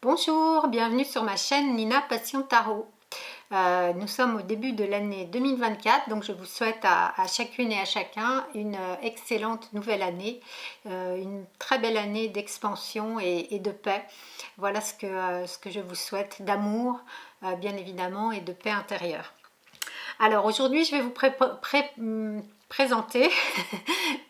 Bonjour, bienvenue sur ma chaîne Nina Passion Tarot. Nous sommes au début de l'année 2024, donc je vous souhaite à chacune et à chacun une excellente nouvelle année, une très belle année d'expansion et de paix. Voilà ce que je vous souhaite, d'amour bien évidemment et de paix intérieure. Alors aujourd'hui je vais vous présenter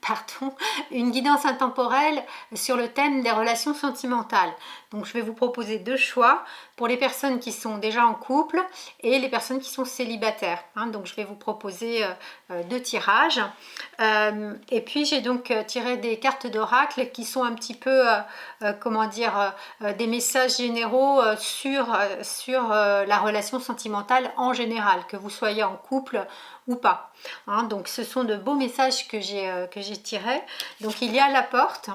pardon, une guidance intemporelle sur le thème des relations sentimentales. Donc je vais vous proposer deux choix pour les personnes qui sont déjà en couple et les personnes qui sont célibataires. Donc je vais vous proposer deux tirages. Et puis j'ai donc tiré des cartes d'oracle qui sont un petit peu, comment dire, des messages généraux sur la relation sentimentale en général, que vous soyez en couple ou pas. Donc ce sont de beaux messages que j'ai tirés. Donc il y a la porte.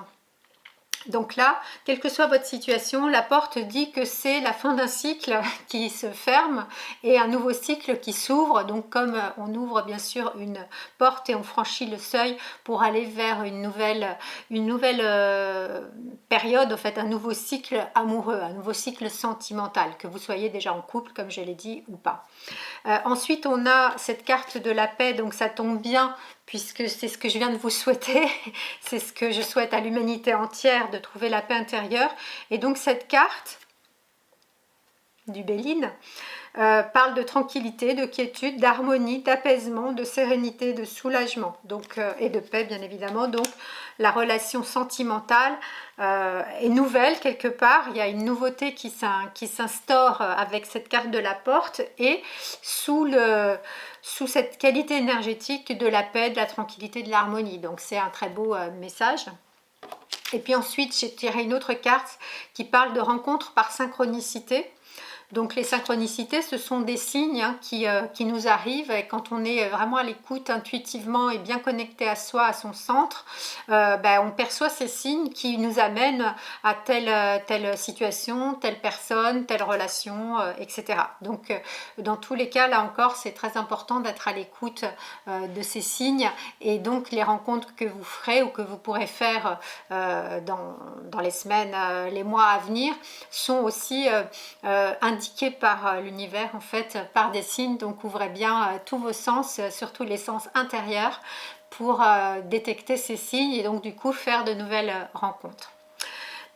Donc là, quelle que soit votre situation, la porte dit que c'est la fin d'un cycle qui se ferme et un nouveau cycle qui s'ouvre. Donc comme on ouvre bien sûr une porte et on franchit le seuil pour aller vers une nouvelle période, en fait un nouveau cycle amoureux, un nouveau cycle sentimental, que vous soyez déjà en couple comme je l'ai dit ou pas. Ensuite on a cette carte de la paix, donc ça tombe bien puisque c'est ce que je viens de vous souhaiter, c'est ce que je souhaite à l'humanité entière, de trouver la paix intérieure. Et donc cette carte du Béline parle de tranquillité, de quiétude, d'harmonie, d'apaisement, de sérénité, de soulagement, donc, et de paix bien évidemment. Donc la relation sentimentale est nouvelle quelque part, il y a une nouveauté qui s'instaure avec cette carte de la porte et sous cette qualité énergétique de la paix, de la tranquillité, de l'harmonie. Donc c'est un très beau message. Et puis ensuite j'ai tiré une autre carte qui parle de rencontres par synchronicité. Donc les synchronicités, ce sont des signes qui nous arrivent et quand on est vraiment à l'écoute intuitivement et bien connecté à soi, à son centre, on perçoit ces signes qui nous amènent à telle situation, telle personne, telle relation, etc. Donc dans tous les cas, là encore, c'est très important d'être à l'écoute de ces signes et donc les rencontres que vous ferez ou que vous pourrez faire dans les semaines, les mois à venir sont aussi indiqué par l'univers, en fait, par des signes. Donc ouvrez bien tous vos sens, surtout les sens intérieurs, pour détecter ces signes et donc du coup faire de nouvelles rencontres.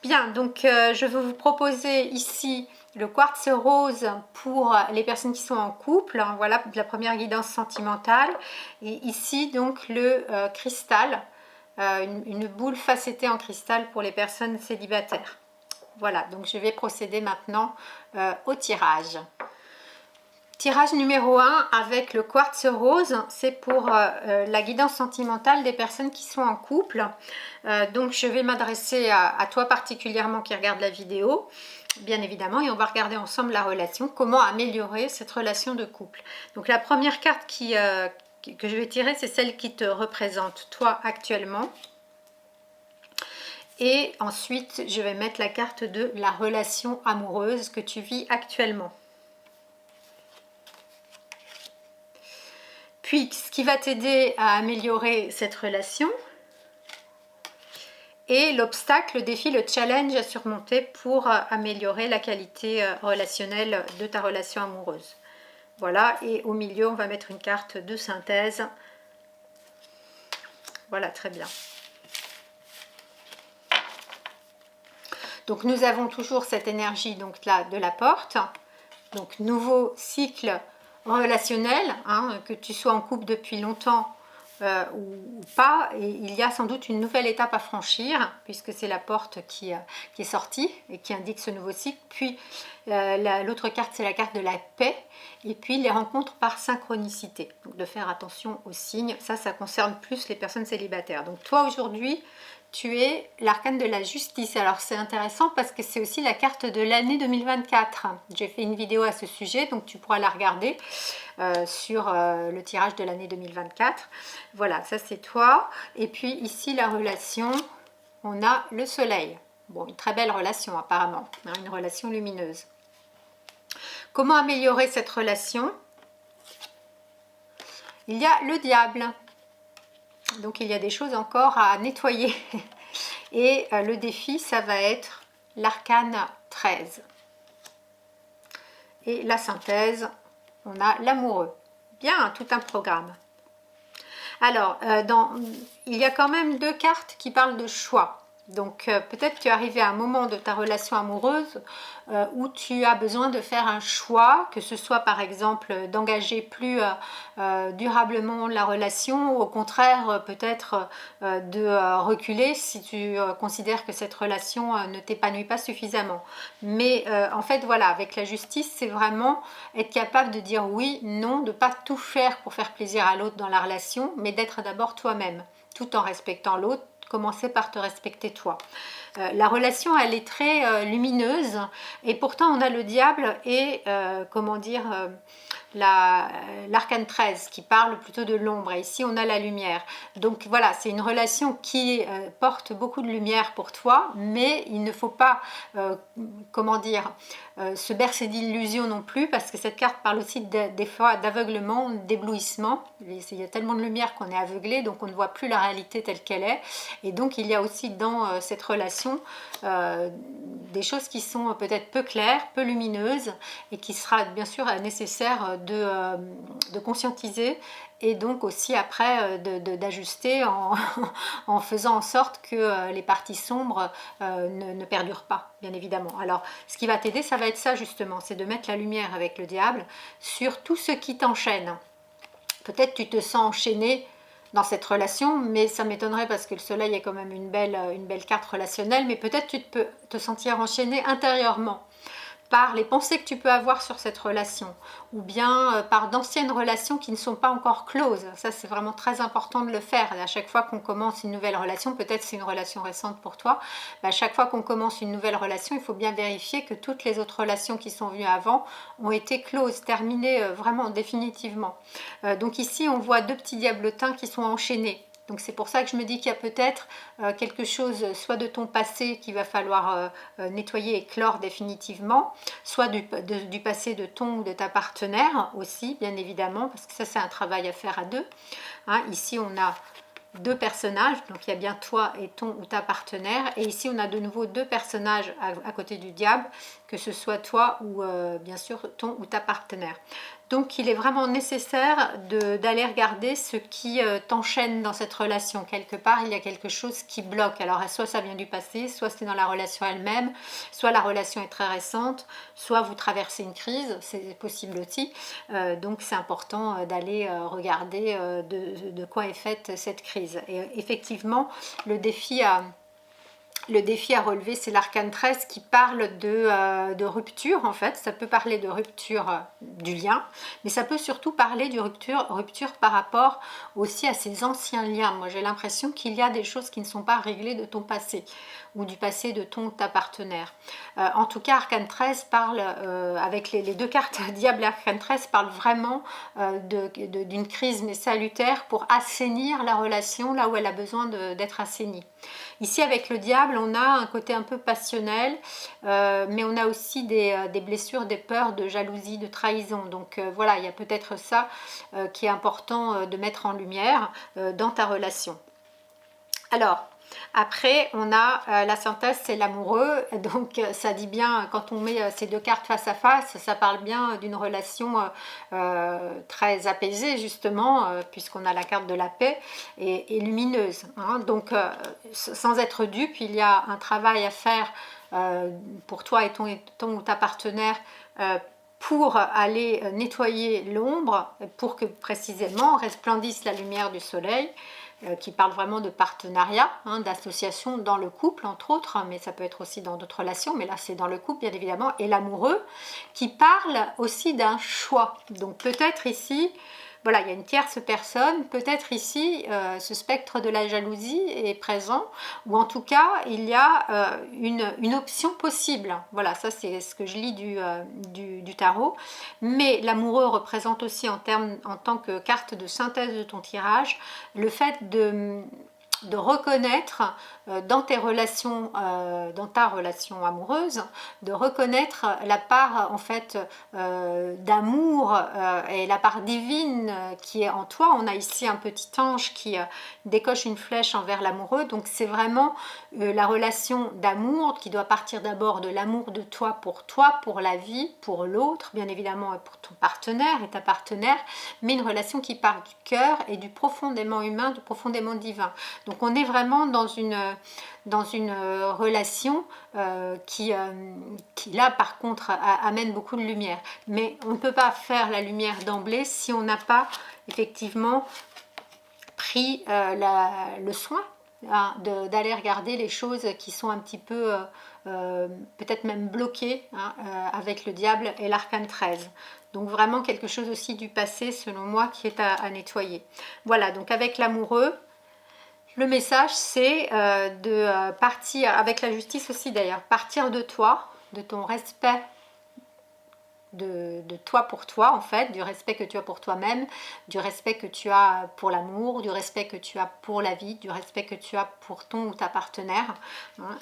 Bien, donc je vais vous proposer ici le quartz rose pour les personnes qui sont en couple. Voilà la première guidance sentimentale. Et ici donc le cristal, une boule facettée en cristal pour les personnes célibataires. Voilà, donc je vais procéder maintenant au tirage. Tirage numéro 1 avec le quartz rose, c'est pour la guidance sentimentale des personnes qui sont en couple. Donc je vais m'adresser à toi particulièrement qui regarde la vidéo, bien évidemment, et on va regarder ensemble la relation, comment améliorer cette relation de couple. Donc la première carte que je vais tirer, c'est celle qui te représente toi actuellement. Et ensuite, je vais mettre la carte de la relation amoureuse que tu vis actuellement. Puis, ce qui va t'aider à améliorer cette relation et l'obstacle, le défi, le challenge à surmonter pour améliorer la qualité relationnelle de ta relation amoureuse. Voilà, et au milieu, on va mettre une carte de synthèse. Voilà, très bien. Donc nous avons toujours cette énergie donc là de la porte, donc nouveau cycle relationnel, que tu sois en couple depuis longtemps ou pas, et il y a sans doute une nouvelle étape à franchir puisque c'est la porte qui est sortie et qui indique ce nouveau cycle. Puis l'autre carte, c'est la carte de la paix, et puis les rencontres par synchronicité, donc de faire attention aux signes. Ça concerne plus les personnes célibataires. Donc toi aujourd'hui tu es l'arcane de la justice. Alors c'est intéressant parce que c'est aussi la carte de l'année 2024. J'ai fait une vidéo à ce sujet, donc tu pourras la regarder sur le tirage de l'année 2024. Voilà, ça c'est toi. Et puis ici la relation, on a le soleil. Bon, une très belle relation apparemment, une relation lumineuse. Comment améliorer cette relation? Il y a le diable. Donc il y a des choses encore à nettoyer. Et le défi, ça va être l'arcane 13. et la synthèse, on a l'amoureux. Bien, tout un programme. Alors, il y a quand même 2 cartes qui parlent de choix. Donc peut-être tu es arrivé à un moment de ta relation amoureuse où tu as besoin de faire un choix, que ce soit par exemple d'engager plus durablement la relation, ou au contraire peut-être de reculer si tu considères que cette relation ne t'épanouit pas suffisamment. Mais en fait voilà, avec la justice, c'est vraiment être capable de dire oui, non, de ne pas tout faire pour faire plaisir à l'autre dans la relation, mais d'être d'abord toi-même, tout en respectant l'autre. Commencer par te respecter toi. La relation, elle est très lumineuse et pourtant on a le diable et, comment dire, l'arcane 13 qui parle plutôt de l'ombre, et ici on a la lumière. Donc voilà, c'est une relation qui porte beaucoup de lumière pour toi, mais il ne faut pas, comment dire, se bercer d'illusions non plus, parce que cette carte parle aussi des fois d'aveuglement, d'éblouissement. Il y a tellement de lumière qu'on est aveuglé, donc on ne voit plus la réalité telle qu'elle est, et donc il y a aussi dans cette relation des choses qui sont peut-être peu claires, peu lumineuses, et qui sera bien sûr nécessaire de conscientiser, et donc aussi après d'ajuster en faisant en sorte que les parties sombres ne perdurent pas, bien évidemment. Alors ce qui va t'aider, ça va être ça justement, c'est de mettre la lumière avec le diable sur tout ce qui t'enchaîne. Peut-être tu te sens enchaîné dans cette relation, mais ça m'étonnerait parce que le soleil est quand même une belle carte relationnelle, mais peut-être tu peux te sentir enchaîné intérieurement par les pensées que tu peux avoir sur cette relation, ou bien par d'anciennes relations qui ne sont pas encore closes. Ça, c'est vraiment très important de le faire. À chaque fois qu'on commence une nouvelle relation, peut-être c'est une relation récente pour toi, à chaque fois qu'on commence une nouvelle relation, il faut bien vérifier que toutes les autres relations qui sont venues avant ont été closes, terminées vraiment définitivement. Donc ici, on voit 2 petits diablotins qui sont enchaînés. Donc c'est pour ça que je me dis qu'il y a peut-être quelque chose soit de ton passé qu'il va falloir nettoyer et clore définitivement, soit du passé de ton ou de ta partenaire aussi, bien évidemment, parce que ça c'est un travail à faire à 2. Hein, ici on a 2 personnages, donc il y a bien toi et ton ou ta partenaire, et ici on a de nouveau 2 personnages à côté du diable, que ce soit toi ou bien sûr ton ou ta partenaire. Donc il est vraiment nécessaire d'aller regarder ce qui t'enchaîne dans cette relation. Quelque part, il y a quelque chose qui bloque. Alors soit ça vient du passé, soit c'est dans la relation elle-même, soit la relation est très récente, soit vous traversez une crise, c'est possible aussi. Donc c'est important d'aller regarder de quoi est faite cette crise. Et effectivement, le défi à relever, c'est l'arcane 13 qui parle de rupture en fait. Ça peut parler de rupture du lien, mais ça peut surtout parler de rupture par rapport aussi à ces anciens liens. Moi j'ai l'impression qu'il y a des choses qui ne sont pas réglées de ton passé ou du passé de ton ou ta partenaire. En tout cas, arcane 13 parle, avec les 2 cartes diable et arcane 13, parle vraiment d'une crise mais salutaire pour assainir la relation là où elle a besoin d'être assainie. Ici avec le diable, on a un côté un peu passionnel, mais on a aussi des blessures, des peurs de jalousie, de trahison. Donc voilà, il y a peut-être ça qui est important de mettre en lumière dans ta relation. Alors, après, on a la synthèse, c'est l'amoureux. Donc, ça dit bien, quand on met ces 2 cartes face à face, ça parle bien d'une relation très apaisée, justement, puisqu'on a la carte de la paix et lumineuse. Hein. Donc, sans être dupe, il y a un travail à faire pour toi et ton ou ta partenaire pour aller nettoyer l'ombre, pour que précisément resplendisse la lumière du soleil, qui parle vraiment de partenariat, hein, d'association dans le couple entre autres, hein, mais ça peut être aussi dans d'autres relations, mais là c'est dans le couple bien évidemment, et l'amoureux qui parle aussi d'un choix. Donc peut-être ici, voilà, il y a une tierce personne, peut-être ici ce spectre de la jalousie est présent, ou en tout cas il y a une option possible. Voilà, ça c'est ce que je lis du tarot, mais l'amoureux représente aussi en tant que carte de synthèse de ton tirage, le fait de reconnaître dans tes relations, dans ta relation amoureuse, de reconnaître la part en fait d'amour et la part divine qui est en toi. On a ici un petit ange qui décoche une flèche envers l'amoureux, donc c'est vraiment la relation d'amour qui doit partir d'abord de l'amour de toi, pour la vie, pour l'autre, bien évidemment pour ton partenaire et ta partenaire, mais une relation qui part du cœur et du profondément humain, du profondément divin. Donc on est vraiment dans une relation qui là par contre amène beaucoup de lumière. Mais on ne peut pas faire la lumière d'emblée si on n'a pas effectivement pris le soin d'aller regarder les choses qui sont un petit peu peut-être même bloquées avec le diable et l'arcane 13. Donc vraiment quelque chose aussi du passé selon moi qui est à nettoyer. Voilà, donc avec l'amoureux, le message c'est de partir, avec la justice aussi d'ailleurs, partir de toi, de ton respect de toi pour toi en fait, du respect que tu as pour toi-même, du respect que tu as pour l'amour, du respect que tu as pour la vie, du respect que tu as pour ton ou ta partenaire,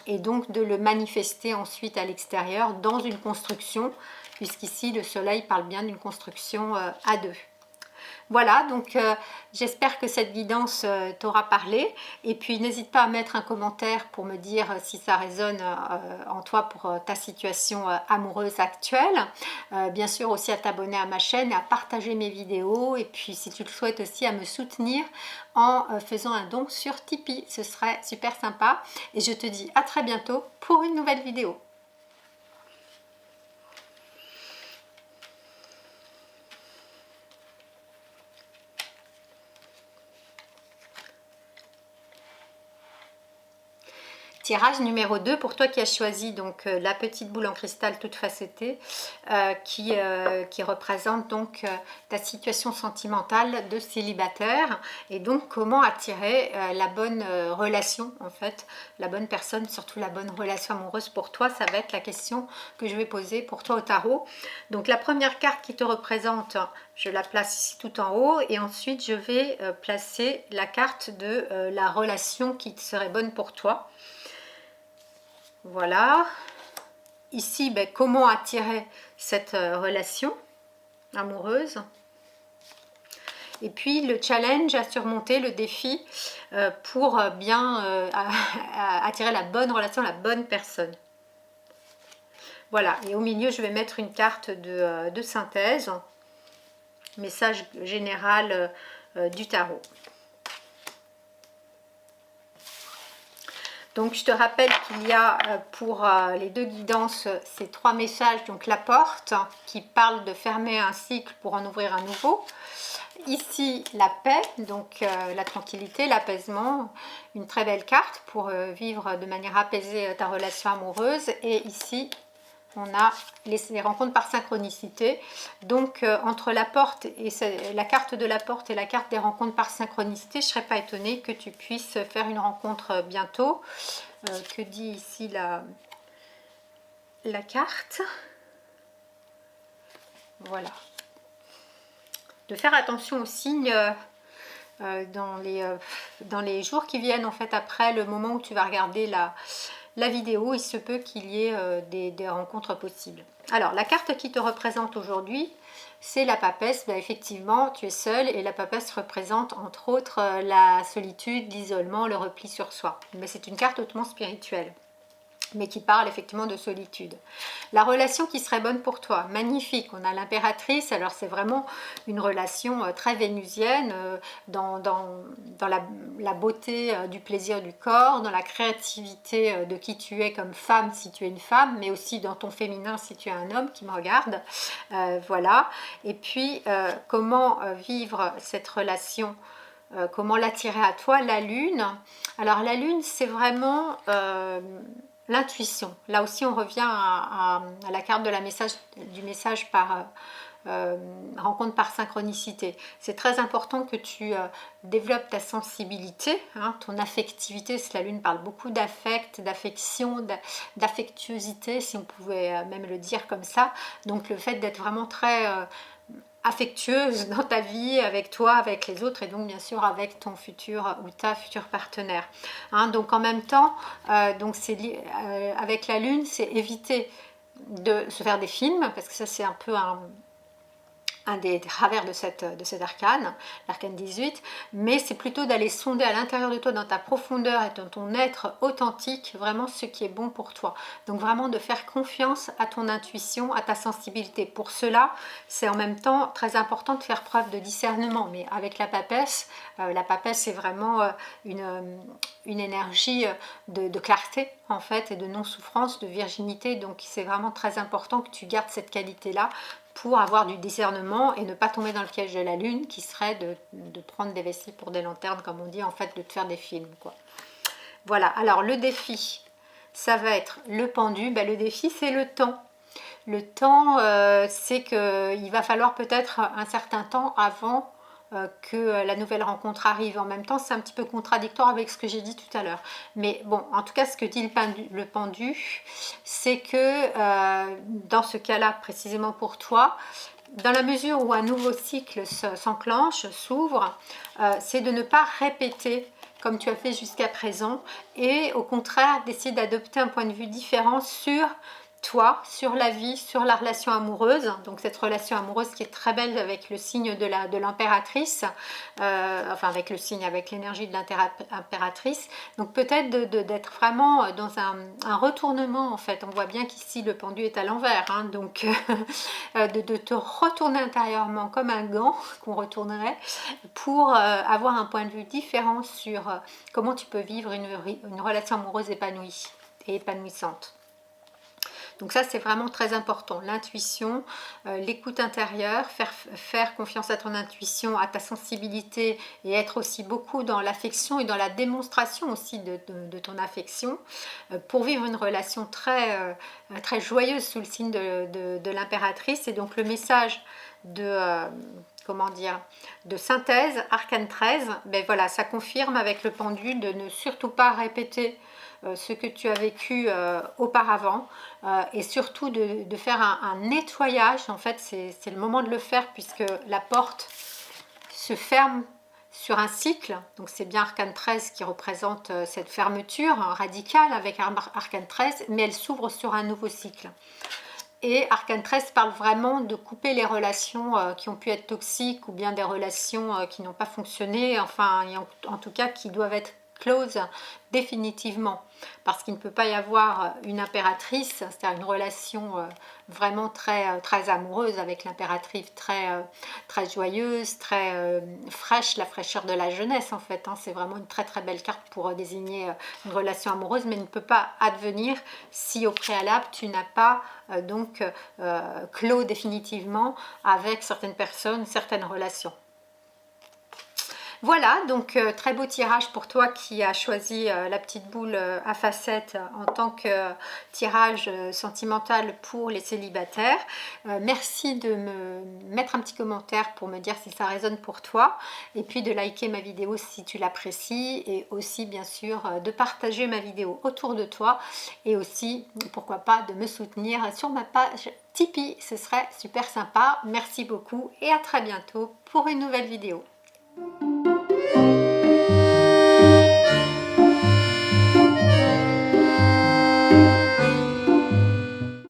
et donc de le manifester ensuite à l'extérieur dans une construction, puisqu'ici le soleil parle bien d'une construction à deux. Voilà, donc j'espère que cette guidance t'aura parlé. Et puis n'hésite pas à mettre un commentaire pour me dire si ça résonne en toi pour ta situation amoureuse actuelle. Bien sûr aussi à t'abonner à ma chaîne et à partager mes vidéos. Et puis si tu le souhaites aussi à me soutenir en faisant un don sur Tipeee. Ce serait super sympa. Et je te dis à très bientôt pour une nouvelle vidéo. Tirage numéro 2 pour toi qui as choisi donc la petite boule en cristal toute facettée qui représente donc ta situation sentimentale de célibataire et donc comment attirer la bonne relation en fait, la bonne personne, surtout la bonne relation amoureuse pour toi. Ça va être la question que je vais poser pour toi au tarot. Donc la première carte qui te représente, je la place ici tout en haut et ensuite je vais placer la carte de la relation qui serait bonne pour toi. Voilà, ici comment attirer cette relation amoureuse et puis le challenge à surmonter, le défi pour bien attirer la bonne relation, la bonne personne. Voilà, et au milieu je vais mettre une carte de synthèse, message général du tarot. Donc je te rappelle qu'il y a pour les deux guidances ces trois messages, donc la porte qui parle de fermer un cycle pour en ouvrir un nouveau. Ici la paix, donc la tranquillité, l'apaisement, une très belle carte pour vivre de manière apaisée ta relation amoureuse. Et ici on a les rencontres par synchronicité. Donc entre la porte et la carte de la porte et la carte des rencontres par synchronicité, je ne serais pas étonnée que tu puisses faire une rencontre bientôt. Que dit ici la carte? Voilà. De faire attention aux signes dans les jours qui viennent en fait après le moment où tu vas regarder la vidéo. Il se peut qu'il y ait des rencontres possibles. Alors la carte qui te représente aujourd'hui, c'est la papesse. Effectivement tu es seule et la papesse représente entre autres la solitude, l'isolement, le repli sur soi. Mais c'est une carte hautement spirituelle, mais qui parle effectivement de solitude. La relation qui serait bonne pour toi, magnifique. On a l'impératrice, alors c'est vraiment une relation très vénusienne dans la beauté du plaisir du corps, dans la créativité de qui tu es comme femme si tu es une femme, mais aussi dans ton féminin si tu es un homme qui me regarde. Voilà. Et puis comment vivre cette relation, comment l'attirer à toi, la lune. Alors la lune c'est vraiment l'intuition. Là aussi, on revient à la carte de du message par rencontre par synchronicité. C'est très important que tu développes ta sensibilité, ton affectivité. La lune parle beaucoup d'affect, d'affection, d'affectuosité, si on pouvait même le dire comme ça. Donc le fait d'être vraiment très affectueuse dans ta vie, avec toi, avec les autres et donc bien sûr avec ton futur ou ta future partenaire. Hein, donc en même temps, avec la lune, c'est éviter de se faire des films, parce que ça c'est un peu un des travers de cet arcane, l'arcane 18, mais c'est plutôt d'aller sonder à l'intérieur de toi, dans ta profondeur et dans ton être authentique, vraiment ce qui est bon pour toi. Donc vraiment de faire confiance à ton intuition, à ta sensibilité. Pour cela, c'est en même temps très important de faire preuve de discernement, mais avec la papesse c'est vraiment une énergie de clarté en fait et de non-souffrance, de virginité, donc c'est vraiment très important que tu gardes cette qualité-là pour avoir du discernement et ne pas tomber dans le piège de la lune qui serait de prendre des vessies pour des lanternes, comme on dit, en fait, de te faire des films, quoi. Voilà, alors le défi, ça va être le pendu. Le défi, c'est le temps. Le temps, c'est qu'il va falloir peut-être un certain temps avant que la nouvelle rencontre arrive. En même temps, c'est un petit peu contradictoire avec ce que j'ai dit tout à l'heure. Mais bon, en tout cas, ce que dit le pendu, c'est que dans ce cas-là, précisément pour toi, dans la mesure où un nouveau cycle s'enclenche, s'ouvre, c'est de ne pas répéter comme tu as fait jusqu'à présent et au contraire d'essayer d'adopter un point de vue différent sur toi, sur la vie, sur la relation amoureuse. Donc cette relation amoureuse qui est très belle avec le signe de l'impératrice, enfin avec le signe, avec l'énergie de l'impératrice. Donc peut-être d'être vraiment dans un retournement en fait. On voit bien qu'ici le pendu est à l'envers, hein, donc de te retourner intérieurement comme un gant qu'on retournerait pour avoir un point de vue différent sur comment tu peux vivre une relation amoureuse épanouie et épanouissante. Donc ça, c'est vraiment très important. L'intuition, l'écoute intérieure, faire confiance à ton intuition, à ta sensibilité et être aussi beaucoup dans l'affection et dans la démonstration aussi de ton affection pour vivre une relation très, très joyeuse sous le signe de l'impératrice. Et donc le message comment dire, de synthèse, arcane 13, ben voilà, ça confirme avec le pendu de ne surtout pas répéter ce que tu as vécu auparavant et surtout de faire un nettoyage. En fait, c'est le moment de le faire puisque la porte se ferme sur un cycle. Donc c'est bien arcane 13 qui représente cette fermeture radicale avec arcane 13, mais elle s'ouvre sur un nouveau cycle. Et arcane 13 parle vraiment de couper les relations qui ont pu être toxiques ou bien des relations qui n'ont pas fonctionné, enfin en tout cas qui doivent être close définitivement, parce qu'il ne peut pas y avoir une impératrice, c'est-à-dire une relation vraiment très, très amoureuse avec l'impératrice, très, très joyeuse, très fraîche, la fraîcheur de la jeunesse en fait, hein. C'est vraiment une très très belle carte pour désigner une relation amoureuse, mais ne peut pas advenir si au préalable tu n'as pas clos définitivement avec certaines personnes, certaines relations. Voilà, donc très beau tirage pour toi qui as choisi la petite boule à facettes en tant que tirage sentimental pour les célibataires. Merci de me mettre un petit commentaire pour me dire si ça résonne pour toi et puis de liker ma vidéo si tu l'apprécies et aussi bien sûr de partager ma vidéo autour de toi et aussi pourquoi pas de me soutenir sur ma page Tipeee, ce serait super sympa. Merci beaucoup et à très bientôt pour une nouvelle vidéo.